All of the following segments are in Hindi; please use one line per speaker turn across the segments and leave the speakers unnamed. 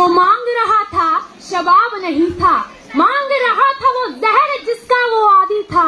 जो मांग रहा था शबाब नहीं था, मांग रहा था वो जहर जिसका वो आदी था।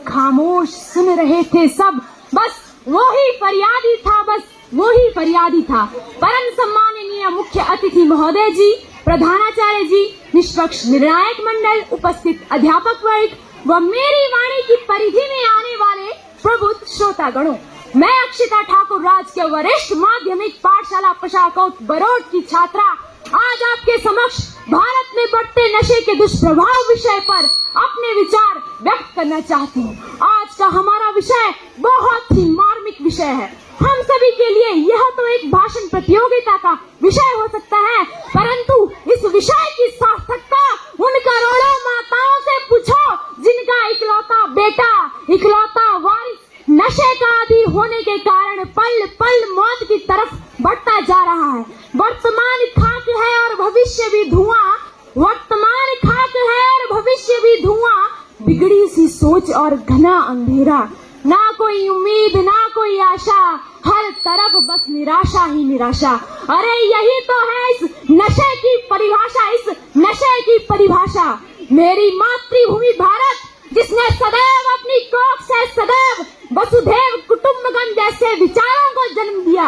खामोश सुन रहे थे सब, बस वही फरियादी था, बस वही फरियादी था। परम सम्माननीय मुख्य अतिथि महोदय जी, प्रधानाचार्य जी, निष्पक्ष निर्णायक मंडल, उपस्थित अध्यापक वर्ग व मेरी वाणी की परिधि में आने वाले प्रबुद्ध श्रोतागणों, मैं अक्षिता ठाकुर राजकीय वरिष्ठ माध्यमिक पाठशाला पशाकोट बरोड की छात्रा आज आपके समक्ष भारत में बढ़ते नशे के दुष्प्रभाव विषय पर अपने विचार व्यक्त करना चाहती हूँ। आज का हमारा विषय बहुत ही मार्मिक विषय है। हम सभी के लिए यह तो एक भाषण प्रतियोगिता का विषय हो सकता है, परंतु इस विषय की सार्थकता उन करोड़ों माताओं से पूछो जिनका इकलौता बेटा, इकलौता वारिस नशे का आदी होने के कारण पल पल मौत की तरफ बढ़ता जा रहा है। वर्तमान खाक है और भविष्य भी धुआं, वर्तमान खाक है और भविष्य भी धुआं, बिगड़ी सी सोच और घना अंधेरा, ना कोई उम्मीद ना कोई आशा, हर तरफ बस निराशा ही निराशा। अरे यही तो है इस नशे की परिभाषा, इस नशे की परिभाषा। मेरी मातृभूमि भारत जिसने सदैव अपनी कोख से सदैव वसुधैव कुटुंबकम जैसे विचारों को जन्म दिया,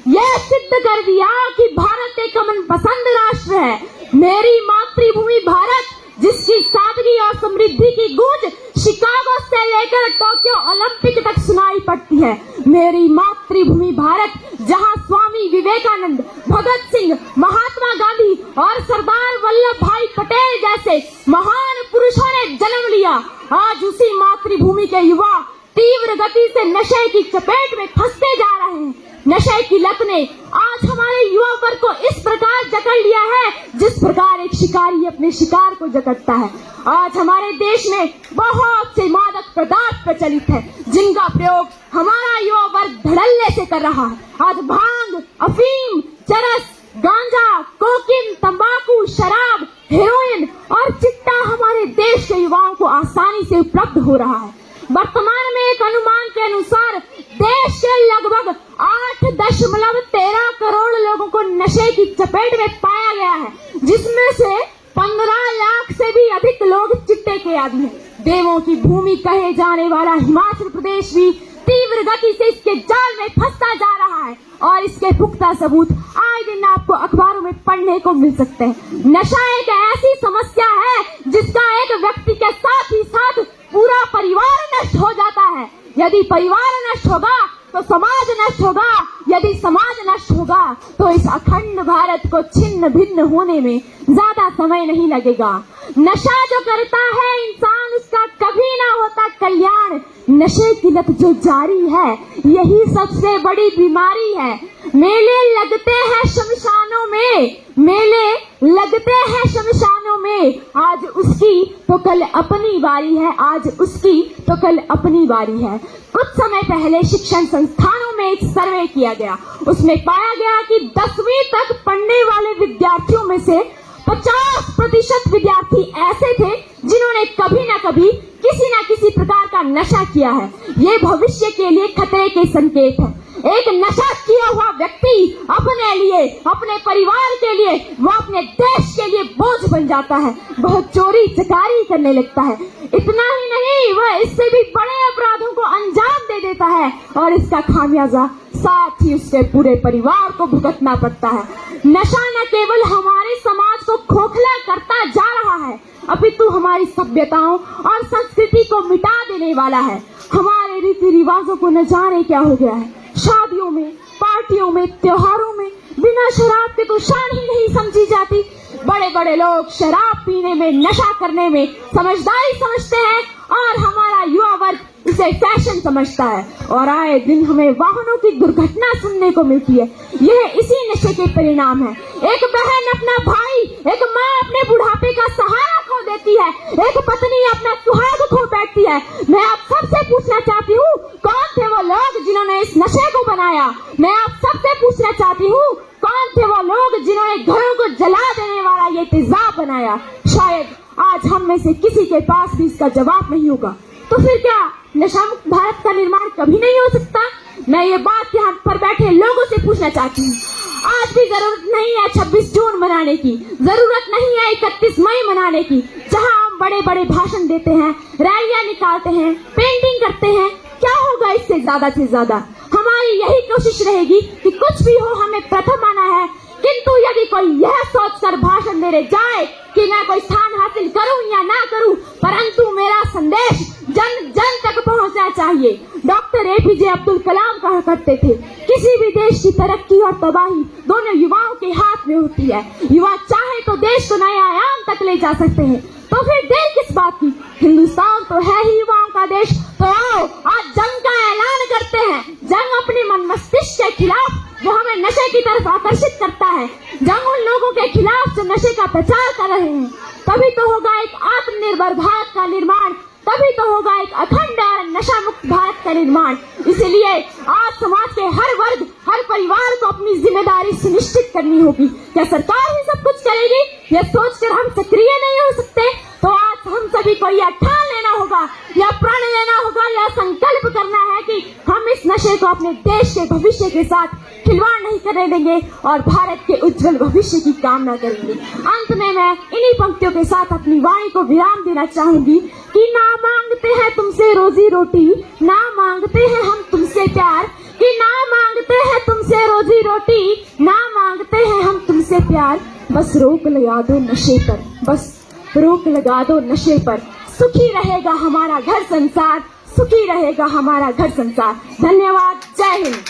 यह सिद्ध कर दिया कि भारत एक अमन पसंद राष्ट्र है। मेरी मातृभूमि भारत जिसकी सादगी और समृद्धि की गूंज शिकागो से लेकर टोक्यो ओलंपिक तक सुनाई पड़ती है। मेरी मातृभूमि भारत जहां स्वामी विवेकानंद, भगत सिंह, महात्मा गांधी और सरदार वल्लभ भाई पटेल जैसे महान पुरुषों ने जन्म लिया, आज उसी मातृभूमि के युवा तीव्र गति से नशे की चपेट में फंसते जा रहे हैं। नशे की लत ने आज हमारे युवा वर्ग को इस प्रकार जकड़ लिया है जिस प्रकार एक शिकारी अपने शिकार को जकड़ता है। आज हमारे देश में बहुत से मादक पदार्थ प्रचलित है जिनका प्रयोग हमारा युवा वर्ग धड़ल्ले से कर रहा है। आज भांग, अफीम, चरस, गांजा, कोकीन, तंबाकू, शराब, हेरोइन और चिट्टा हमारे देश के युवाओं को आसानी से उपलब्ध हो रहा है। वर्तमान में एक अनुमान के अनुसार देश के लगभग 8.13 करोड़ लोगों को नशे की चपेट में पाया गया है, जिसमें से 15 लाख से भी अधिक लोग चिट्टे के आदी हैं। देवों की भूमि कहे जाने वाला हिमाचल प्रदेश भी तीव्र गति से इसके जाल में फंसता जा रहा है और इसके पुख्ता सबूत आए दिन आपको अखबारों में पढ़ने को मिल सकते हैं। नशा एक ऐसी समस्या है जिसका एक व्यक्ति के साथ ही साथ पूरा परिवार नष्ट हो जाता है। यदि परिवार नष्ट होगा तो समाज नष्ट होगा, यदि समाज नष्ट होगा तो इस अखंड भारत को छिन्न भिन्न होने में ज्यादा समय नहीं लगेगा। नशा जो करता है इंसान उसका कभी ना होता कल्याण। नशे की लत जो जारी है यही सबसे बड़ी बीमारी है। मेले लगते हैं शमशानों में, मेले लगते हैं शमशानों में, आज उसकी तो कल अपनी बारी है, आज उसकी तो कल अपनी बारी है। कुछ समय पहले शिक्षण संस्थानों में एक सर्वे किया गया, उसमें पाया गया कि 10वीं तक पढ़ने वाले विद्यार्थियों में से 50% विद्यार्थी ऐसे थे जिन्होंने कभी न कभी किसी न किसी प्रकार का नशा किया है। ये भविष्य के लिए खतरे के संकेत है। एक नशा किया हुआ व्यक्ति अपने लिए, अपने परिवार के लिए, वह अपने देश के लिए बोझ बन जाता है। वह चोरी चकारी करने लगता है। इतना ही नहीं, वह इससे भी बड़े अपराधों को अंजाम दे देता है और इसका खामियाजा साथ ही उसके पूरे परिवार को भुगतना पड़ता है। नशा न केवल हमारे समाज को खोखला करता जा रहा है, अपितु हमारी सभ्यताओं और संस्कृति को मिटा देने वाला है। हमारे रीति रिवाजों को न जाने क्या हो गया है। शादियों में, पार्टियों में, त्योहारों में बिना शराब के तो शान ही नहीं समझी जाती। बड़े बड़े लोग शराब पीने में, नशा करने में समझदारी समझते हैं और हमारा युवा वर्ग इसे फैशन समझता है और आए दिन हमें वाहनों की दुर्घटना सुनने को मिलती है। यह इसी नशे के परिणाम है। एक बहन अपना भाई, एक माँ अपने बुढ़ापे का सहारा खो देती है, एक पत्नी अपना सुहाग खो बैठती है। मैं आप सबसे पूछना चाहती हूँ, कौन थे वो लोग जिन्होंने इस नशे को बनाया? मैं आप सबसे पूछना चाहती हूँ, कौन थे वो लोग जिन्होंने घरों को जला देने वाला ये तेजाब बनाया? शायद आज हम में से किसी के पास भी इसका जवाब नहीं होगा। तो फिर क्या नशा मुक्त भारत का निर्माण कभी नहीं हो सकता? मैं ये बात यहाँ पर बैठे लोगों से पूछना चाहती हूँ। आज भी जरूरत नहीं है 26 जून मनाने की, जरूरत नहीं है 31 मई मनाने की, जहां हम बड़े बड़े भाषण देते हैं, रैलियां निकालते हैं, पेंटिंग करते हैं। क्या होगा इससे ज्यादा से ज्यादा? हमारी यही कोशिश रहेगी कि कुछ भी हो हमें प्रथम आना है। किंतु यदि कोई यह सोचकर भाषण देने जाए कि मैं कोई स्थान हासिल करूं या ना करूं, परंतु मेरा संदेश जन जन तक पहुंचना चाहिए। डॉक्टर एपीजे अब्दुल कलाम कहा करते थे, किसी भी देश की तरक्की और तबाही दोनों युवाओं के हाथ में होती है। युवा चाहे तो देश को नए आयाम तक ले जा सकते हैं, तो फिर देर किस बात की? हिंदुस्तान तो है ही युवाओं का देश। तो आओ आज जंग का ऐलान करते हैं, जंग अपनी मन मस्तिष्क के खिलाफ जो हमें नशे की तरफ आकर्षित करता है, जंग उन लोगों के खिलाफ जो नशे का प्रचार कर रहे हैं। तभी तो होगा एक आत्मनिर्भर भारत का निर्माण, तभी तो होगा एक अखंड और नशा मुक्त भारत का निर्माण। इसलिए आज समाज के हर वर्ग, हर परिवार को अपनी जिम्मेदारी सुनिश्चित करनी होगी। क्या सरकार ही सब कुछ करेगी, यह सोचकर हम सक्रिय नहीं हो सकते? तो आज हम सभी को यह ठान लेना होगा, यह प्रण लेना होगा, यह संकल्प करना है कि हम इस नशे को अपने देश के भविष्य के साथ खिलवाड़ नहीं करने देंगे और भारत के उज्जवल भविष्य की कामना करेंगे। अंत में मैं इन्हीं पंक्तियों के साथ अपनी वाणी को विराम देना चाहूंगी कि ना मांगते हैं तुमसे रोजी रोटी, ना मांगते हैं हम तुमसे प्यार, कि ना मांगते हैं तुमसे रोजी रोटी, ना मांगते हैं हम तुमसे प्यार। बस रोक लगा दो नशे पर, बस रोक लगा दो नशे पर। सुखी रहेगा हमारा घर संसार, सुखी रहेगा हमारा घर संसार। धन्यवाद। जय हिंद।